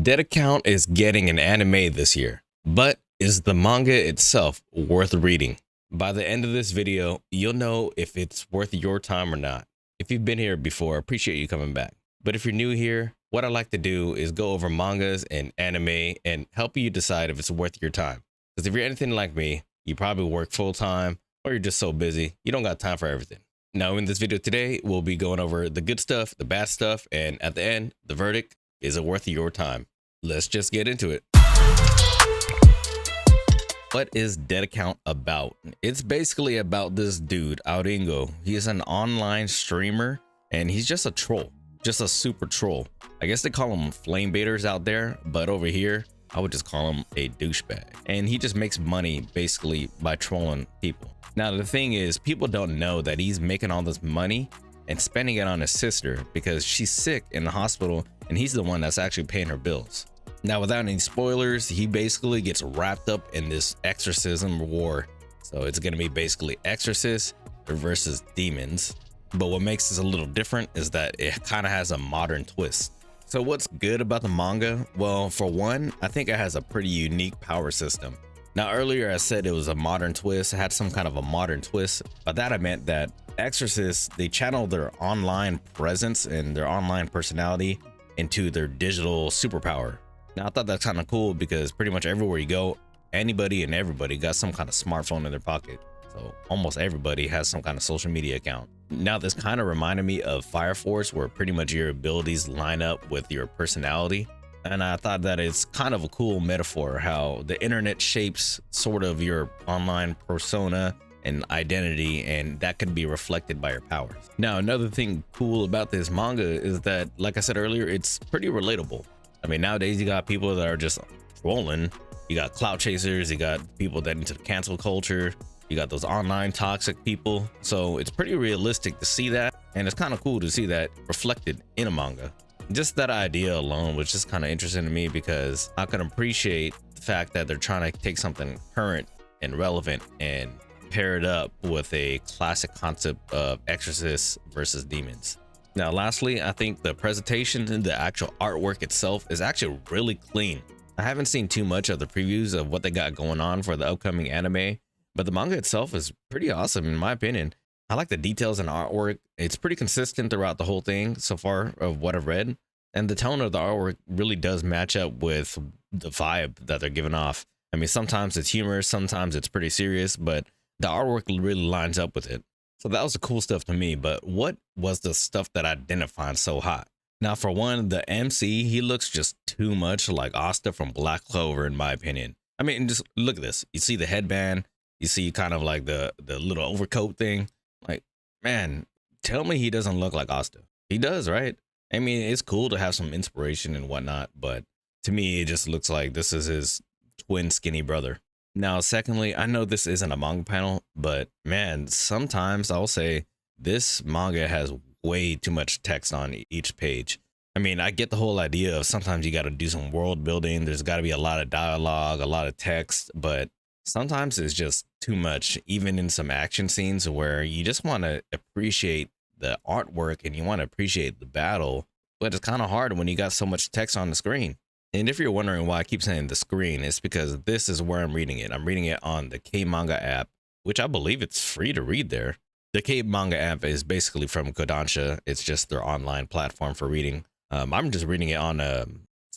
Dead Account is getting an anime this year, but is the manga itself worth reading? By the end of this video, you'll know if it's worth your time or not. If you've been here before, I appreciate you coming back. But if you're new here, what I like to do is go over mangas and anime and help you decide if it's worth your time. Because if you're anything like me, you probably work full time or you're just so busy, you don't got time for everything. Now in this video today, we'll be going over the good stuff, the bad stuff, and at the end, the verdict, is it worth your time? Let's just get into it. What is Dead Account about? It's basically about this dude, Auringo. He is an online streamer and he's just a troll, just a super troll. I guess they call them flame baiters out there, but over here, I would just call him a douchebag. And he just makes money basically by trolling people. Now, the thing is, people don't know that he's making all this money and spending it on his sister because she's sick in the hospital and he's the one that's actually paying her bills. Now, without any spoilers, he basically gets wrapped up in this exorcism war. So it's going to be basically exorcists versus demons. But what makes this a little different is that it kind of has a modern twist. So what's good about the manga? Well, for one, I think it has a pretty unique power system. Now, earlier I said it was a modern twist. It had some kind of a modern twist. By that I meant that exorcists, they channel their online presence and their online personality into their digital superpower. Now, I thought that's kind of cool because pretty much everywhere you go, anybody and everybody got some kind of smartphone in their pocket. So almost everybody has some kind of social media account. Now, this kind of reminded me of Fire Force, where pretty much your abilities line up with your personality. And I thought that it's kind of a cool metaphor how the internet shapes sort of your online persona and identity, and that can be reflected by your powers. Now, another thing cool about this manga is that, like I said earlier, it's pretty relatable. I mean, nowadays you got people that are just trolling. You got clout chasers, you got people that into the cancel culture, you got those online toxic people. So it's pretty realistic to see that, and it's kind of cool to see that reflected in a manga. Just that idea alone was just kind of interesting to me because I can appreciate the fact that they're trying to take something current and relevant and pair it up with a classic concept of exorcists versus demons. Now, lastly, I think the presentation and the actual artwork itself is actually really clean. I haven't seen too much of the previews of what they got going on for the upcoming anime, but the manga itself is pretty awesome in my opinion. I like the details and artwork. It's pretty consistent throughout the whole thing so far of what I've read. And the tone of the artwork really does match up with the vibe that they're giving off. I mean, sometimes it's humorous, sometimes it's pretty serious, but the artwork really lines up with it. So that was the cool stuff to me, but what was the stuff that I didn't find so hot? Now, for one, the MC, he looks just too much like Asta from Black Clover, in my opinion. I mean, just look at this. You see the headband, you see kind of like the little overcoat thing. Like, man, tell me he doesn't look like Asta. He does, right? I mean, it's cool to have some inspiration and whatnot, but to me, it just looks like this is his twin skinny brother. Now, secondly, I know this isn't a manga panel, but man, sometimes I'll say this manga has way too much text on each page. I mean, I get the whole idea of sometimes you got to do some world building. There's got to be a lot of dialogue, a lot of text, but sometimes it's just too much, even in some action scenes where you just want to appreciate the artwork and you want to appreciate the battle, but it's kind of hard when you got so much text on the screen. And if you're wondering why I keep saying the screen, it's because this is where I'm reading it. I'm reading it on the Kmanga app, which I believe it's free to read there. The Kmanga app is basically from Kodansha. It's just their online platform for reading. I'm just reading it on a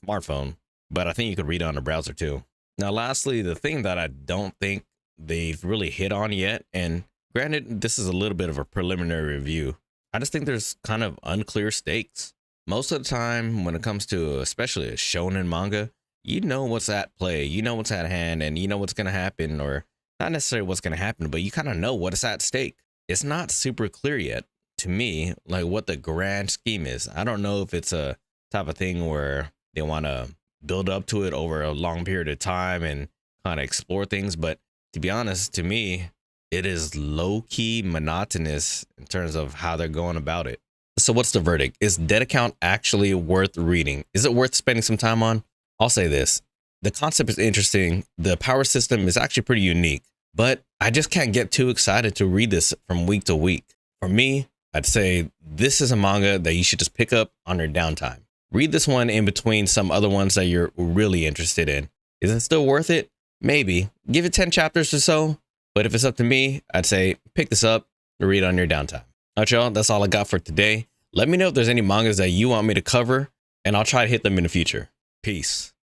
smartphone, but I think you could read it on a browser too. Now, lastly, the thing that I don't think they've really hit on yet, and granted, this is a little bit of a preliminary review, I just think there's kind of unclear stakes. Most of the time, when it comes to especially a shonen manga, you know what's at play, you know what's at hand, and you know what's going to happen, or not necessarily what's going to happen, but you kind of know what is at stake. It's not super clear yet to me, like what the grand scheme is. I don't know if it's a type of thing where they want to build up to it over a long period of time and kind of explore things, but to be honest, to me, it is low-key monotonous in terms of how they're going about it. So what's the verdict? Is Dead Account actually worth reading? Is it worth spending some time on? I'll say this. The concept is interesting. The power system is actually pretty unique, but I just can't get too excited to read this from week to week. For me, I'd say this is a manga that you should just pick up on your downtime. Read this one in between some other ones that you're really interested in. Is it still worth it? Maybe. Give it 10 chapters or so. But if it's up to me, I'd say pick this up and read on your downtime. All right, y'all, that's all I got for today. Let me know if there's any mangas that you want me to cover, and I'll try to hit them in the future. Peace.